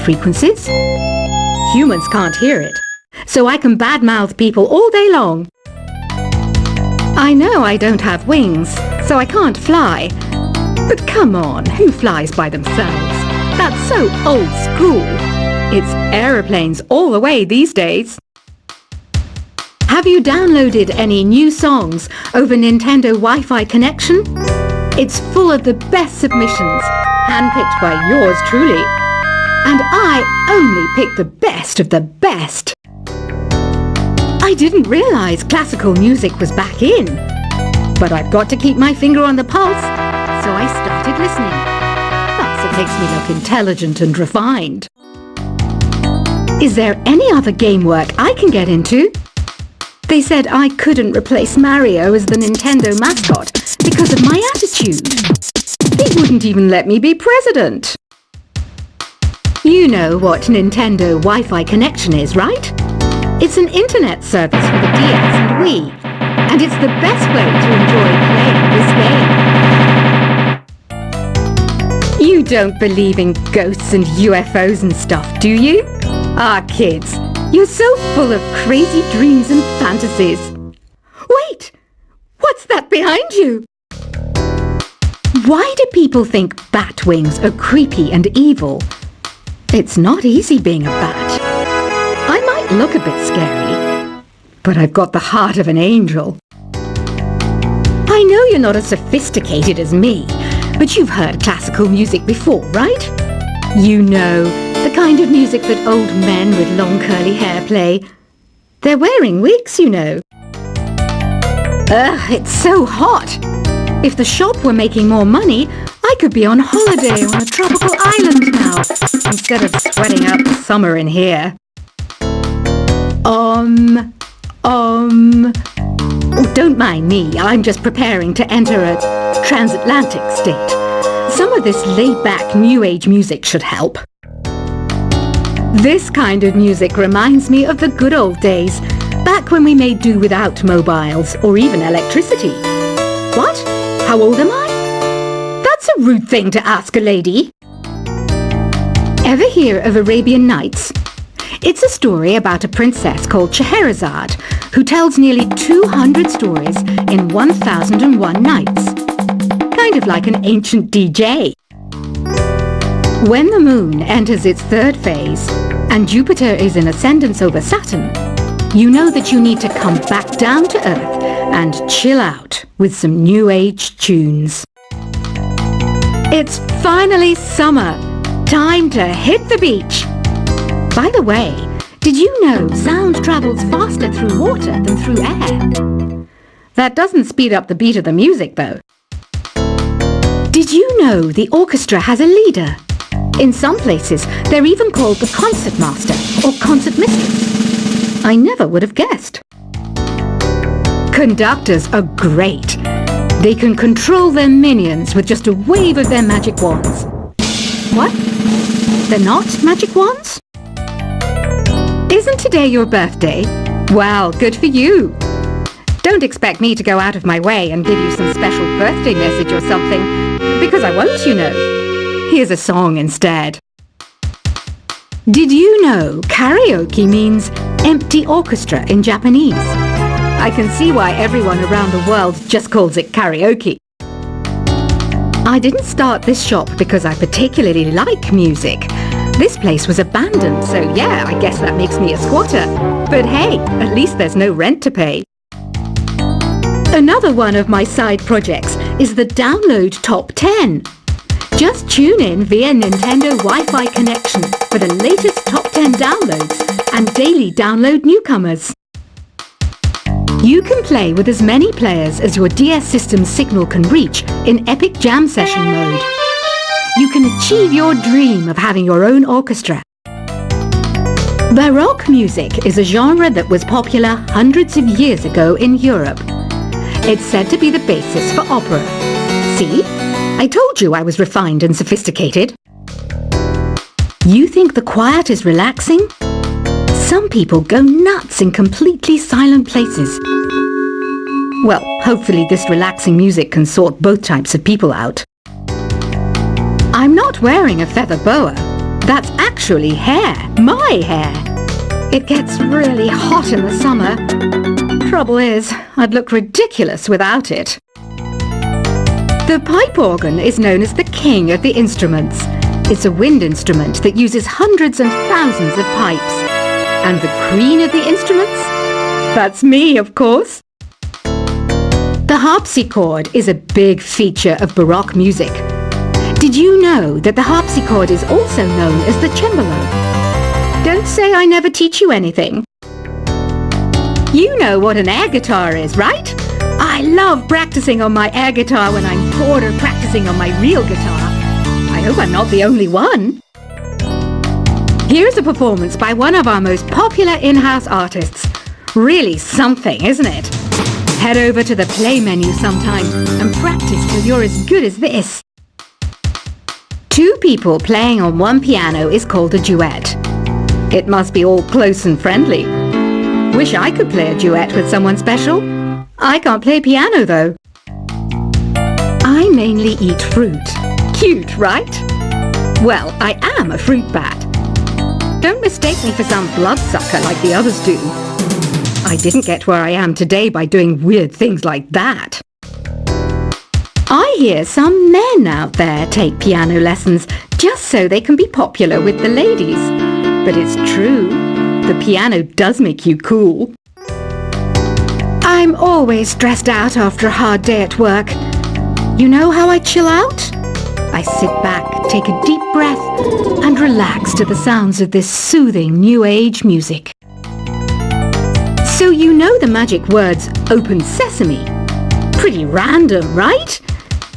frequencies. Humans can't hear it, so I can badmouth people all day long. I know I don't have wings, so I can't fly. But come on, who flies by themselves? That's so old school. It's aeroplanes all the way these days. Have you downloaded any new songs over Nintendo Wi-Fi connection? It's full of the best submissions, handpicked by yours truly. And I only pick the best of the best. I didn't realise classical music was back in. But I've got to keep my finger on the pulse, so I started listening. Plus, it makes me look intelligent and refined. Is there any other game work I can get into? They said I couldn't replace Mario as the Nintendo mascot because of my attitude. They wouldn't even let me be president. You know what Nintendo Wi-Fi connection is, right? It's an internet service for the DS and Wii, and it's the best way to enjoy playing this game. You don't believe in ghosts and UFOs and stuff, do you? Ah, kids, you're so full of crazy dreams and fantasies. Wait! What's that behind you? Why do people think bat wings are creepy and evil? It's not easy being a bat. I might look a bit scary, but I've got the heart of an angel. I know you're not as sophisticated as me, but you've heard classical music before, right? You know, the kind of music that old men with long curly hair play. They're wearing wigs, you know. Ugh, it's so hot. If the shop were making more money, I could be on holiday on a tropical island now, instead of sweating out the summer in here. Oh, don't mind me, I'm just preparing to enter a transatlantic state. Some of this laid-back New Age music should help. This kind of music reminds me of the good old days, back when we made do without mobiles or even electricity. What? How old am I? That's a rude thing to ask a lady. Ever hear of Arabian Nights? It's a story about a princess called Scheherazade who tells nearly 200 stories in 1001 nights. Kind of like an ancient DJ. When the moon enters its third phase and Jupiter is in ascendance over Saturn, you know that you need to come back down to Earth and chill out with some New Age tunes. It's finally summer. Time to hit the beach. By the way, did you know sound travels faster through water than through air? That doesn't speed up the beat of the music, though. Did you know the orchestra has a leader? In some places, they're even called the concert master or concert mistress. I never would have guessed. Conductors are great. They can control their minions with just a wave of their magic wands. What? They're not magic wands? Isn't today your birthday? Well, good for you. Don't expect me to go out of my way and give you some special birthday message or something, because I won't, you know. Here's a song instead. Did you know karaoke means empty orchestra in Japanese? I can see why everyone around the world just calls it karaoke. I didn't start this shop because I particularly like music. This place was abandoned, so yeah, I guess that makes me a squatter. But hey, at least there's no rent to pay. Another one of my side projects is the Download Top 10. Just tune in via Nintendo Wi-Fi connection for the latest top 10 downloads and daily download newcomers. You can play with as many players as your DS system's signal can reach in Epic Jam Session mode. You can achieve your dream of having your own orchestra. Baroque music is a genre that was popular hundreds of years ago in Europe. It's said to be the basis for opera. See? I told you I was refined and sophisticated. You think the quiet is relaxing? Some people go nuts in completely silent places. Well, hopefully this relaxing music can sort both types of people out. I'm not wearing a feather boa. That's actually hair, my hair. It gets really hot in the summer. Trouble is, I'd look ridiculous without it. The pipe organ is known as the king of the instruments. It's a wind instrument that uses hundreds and thousands of pipes. And the queen of the instruments? That's me, of course. The harpsichord is a big feature of Baroque music. Did you know that the harpsichord is also known as the cembalo? Don't say I never teach you anything. You know what an air guitar is, right? I love practicing on my air guitar when I'm bored of practicing on my real guitar. I hope I'm not the only one. Here's a performance by one of our most popular in-house artists. Really something, isn't it? Head over to the play menu sometime and practice till you're as good as this. Two people playing on one piano is called a duet. It must be all close and friendly. Wish I could play a duet with someone special. I can't play piano though. I mainly eat fruit. Cute, right? Well, I am a fruit bat. Don't mistake me for some bloodsucker like the others do. I didn't get where I am today by doing weird things like that. I hear some men out there take piano lessons just so they can be popular with the ladies. But it's true, the piano does make you cool. I'm always stressed out after a hard day at work. You know how I chill out? I sit back, take a deep breath, and relax to the sounds of this soothing new age music. So you know the magic words "open sesame"? Pretty random, right?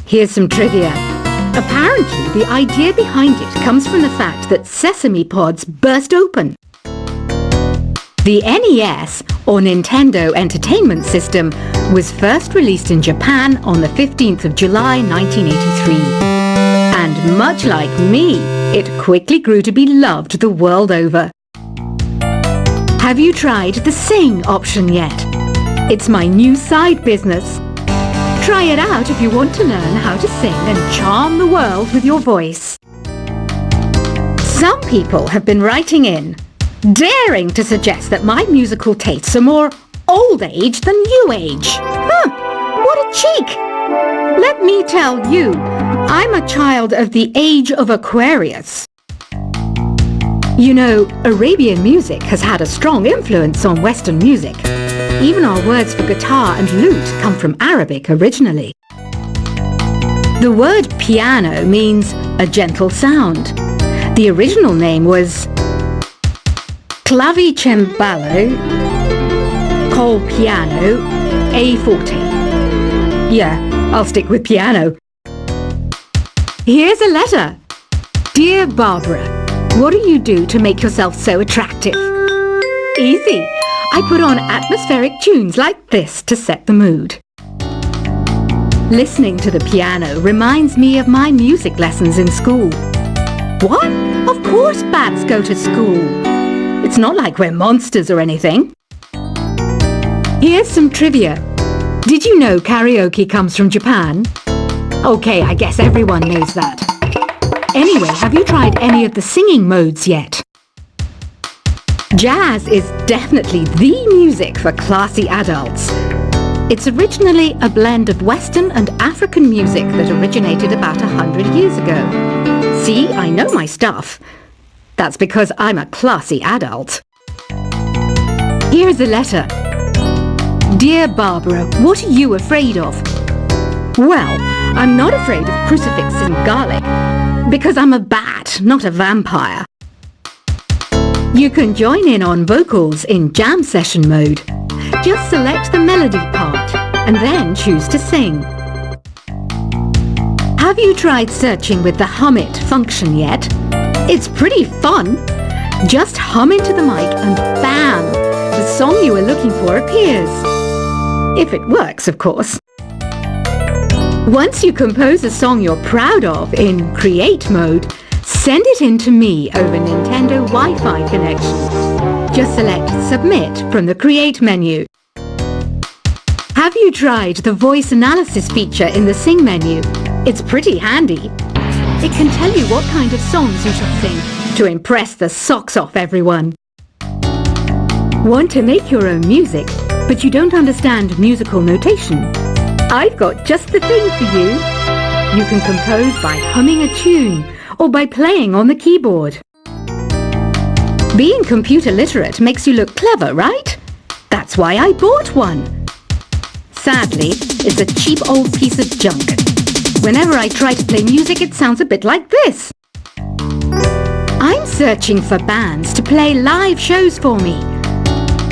Here's some trivia. Apparently, the idea behind it comes from the fact that sesame pods burst open. The NES, or Nintendo Entertainment System, was first released in Japan on the 15th of July 1983. And much like me, it quickly grew to be loved the world over. Have you tried the Sing option yet? It's my new side business. Try it out if you want to learn how to sing and charm the world with your voice. Some people have been writing in, daring to suggest that my musical tastes are more old age than new age. Huh, what a cheek! Let me tell you, I'm a child of the age of Aquarius. You know, Arabian music has had a strong influence on Western music. Even our words for guitar and lute come from Arabic originally. The word piano means a gentle sound. The original name was clavicembalo col piano a forte. Yeah, I'll stick with piano. Here's a letter. Dear Barbara, what do you do to make yourself so attractive? Easy. I put on atmospheric tunes like this to set the mood. Listening to the piano reminds me of my music lessons in school. What? Of course bats go to school. It's not like we're monsters or anything. Here's some trivia. Did you know karaoke comes from Japan? Okay, I guess everyone knows that. Anyway, have you tried any of the singing modes yet? Jazz is definitely the music for classy adults. It's originally a blend of Western and African music that originated about 100 years ago. See, I know my stuff. That's because I'm a classy adult. Here's a letter. Dear Barbara, what are you afraid of? Well, I'm not afraid of crucifix and garlic, because I'm a bat, not a vampire. You can join in on vocals in jam session mode. Just select the melody part and then choose to sing. Have you tried searching with the Hum It function yet? It's pretty fun. Just hum into the mic and bam! The song you were looking for appears. If it works, of course. Once you compose a song you're proud of in Create mode, send it in to me over Nintendo Wi-Fi connection. Just select Submit from the Create menu. Have you tried the voice analysis feature in the Sing menu? It's pretty handy. It can tell you what kind of songs you should sing to impress the socks off everyone. Want to make your own music, but you don't understand musical notation? I've got just the thing for you. You can compose by humming a tune or by playing on the keyboard. Being computer literate makes you look clever, right? That's why I bought one. Sadly, it's a cheap old piece of junk. Whenever I try to play music, it sounds a bit like this. I'm searching for bands to play live shows for me.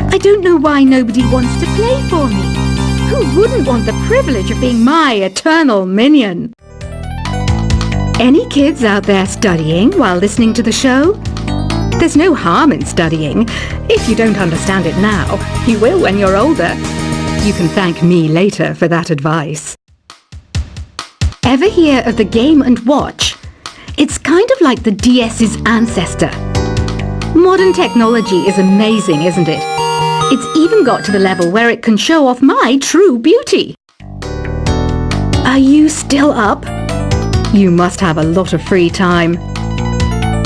I don't know why nobody wants to play for me. Who wouldn't want the privilege of being my eternal minion? Any kids out there studying while listening to the show? There's no harm in studying. If you don't understand it now, you will when you're older. You can thank me later for that advice. Ever hear of the Game & Watch? It's kind of like the DS's ancestor. Modern technology is amazing, isn't it? It's even got to the level where it can show off my true beauty. Are you still up? You must have a lot of free time.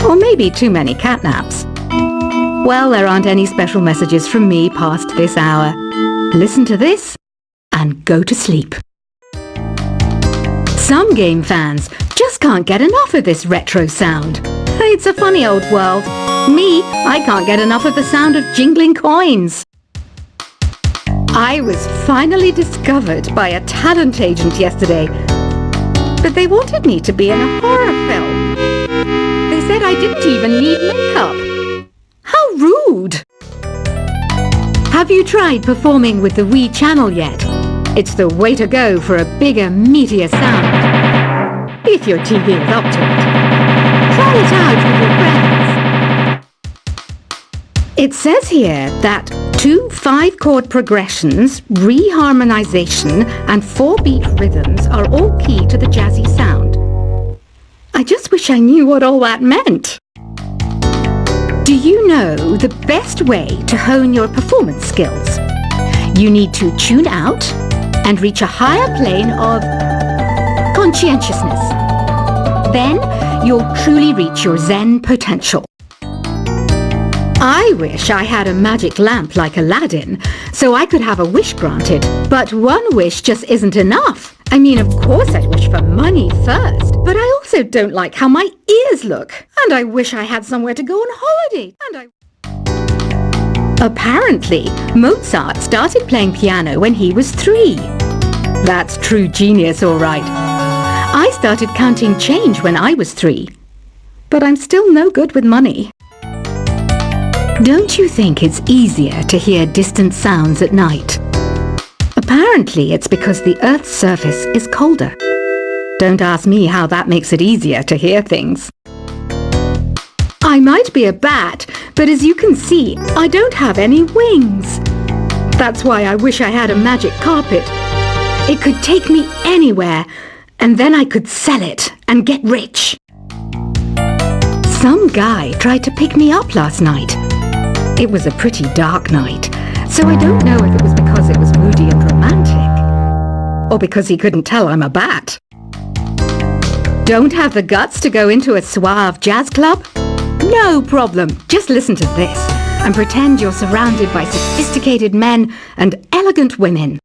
Or maybe too many catnaps. Well, there aren't any special messages from me past this hour. Listen to this and go to sleep. Some game fans just can't get enough of this retro sound. It's a funny old world. Me, I can't get enough of the sound of jingling coins. I was finally discovered by a talent agent yesterday, but they wanted me to be in a horror film. They said I didn't even need makeup. How rude! Have you tried performing with the Wii channel yet? It's the way to go for a bigger, meatier sound. If your TV is up to it. Try it out with your friends. It says here that 2 5-chord progressions, reharmonization, and 4-beat rhythms are all key to the jazzy sound. I just wish I knew what all that meant. Do you know the best way to hone your performance skills? You need to tune out and reach a higher plane of conscientiousness. Then you'll truly reach your Zen potential. I wish I had a magic lamp like Aladdin, so I could have a wish granted. But one wish just isn't enough. I mean, of course I'd wish for money first, but I also don't like how my ears look. And I wish I had somewhere to go on holiday. Apparently, Mozart started playing piano when he was 3. That's true genius, all right. I started counting change when I was 3. But I'm still no good with money. Don't you think it's easier to hear distant sounds at night? Apparently, it's because the Earth's surface is colder. Don't ask me how that makes it easier to hear things. I might be a bat, but as you can see, I don't have any wings. That's why I wish I had a magic carpet. It could take me anywhere, and then I could sell it and get rich. Some guy tried to pick me up last night. It was a pretty dark night, so I don't know if it was because it was moody and romantic, or because he couldn't tell I'm a bat. Don't have the guts to go into a suave jazz club? No problem, just listen to this and pretend you're surrounded by sophisticated men and elegant women.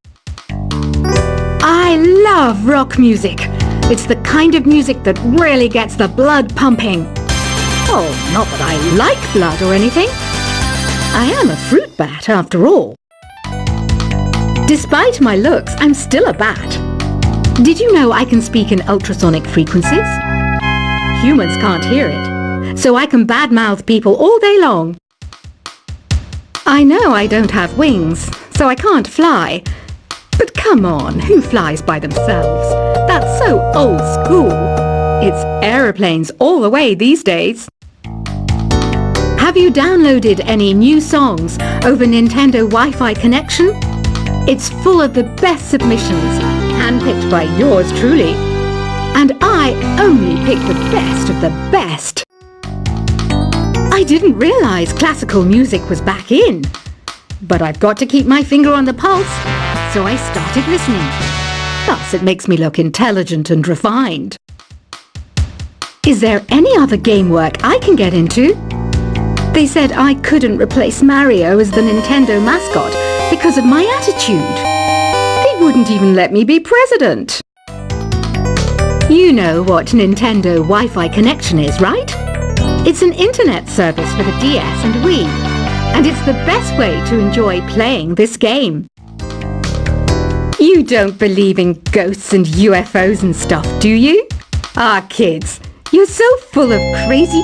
I love rock music. It's the kind of music that really gets the blood pumping. Oh, not that I like blood or anything. I am a fruit bat, after all. Despite my looks, I'm still a bat. Did you know I can speak in ultrasonic frequencies? Humans can't hear it, so I can badmouth people all day long. I know I don't have wings, so I can't fly. But come on, who flies by themselves? That's so old school. It's aeroplanes all the way these days. Have you downloaded any new songs over Nintendo Wi-Fi connection? It's full of the best submissions, handpicked by yours truly. And I only pick the best of the best. I didn't realize classical music was back in. But I've got to keep my finger on the pulse, so I started listening. Thus, it makes me look intelligent and refined. Is there any other game work I can get into? They said I couldn't replace Mario as the Nintendo mascot because of my attitude. They wouldn't even let me be president. You know what Nintendo Wi-Fi connection is, right? It's an internet service for the DS and Wii, and it's the best way to enjoy playing this game. You don't believe in ghosts and UFOs and stuff, do you? Ah, kids, you're so full of crazy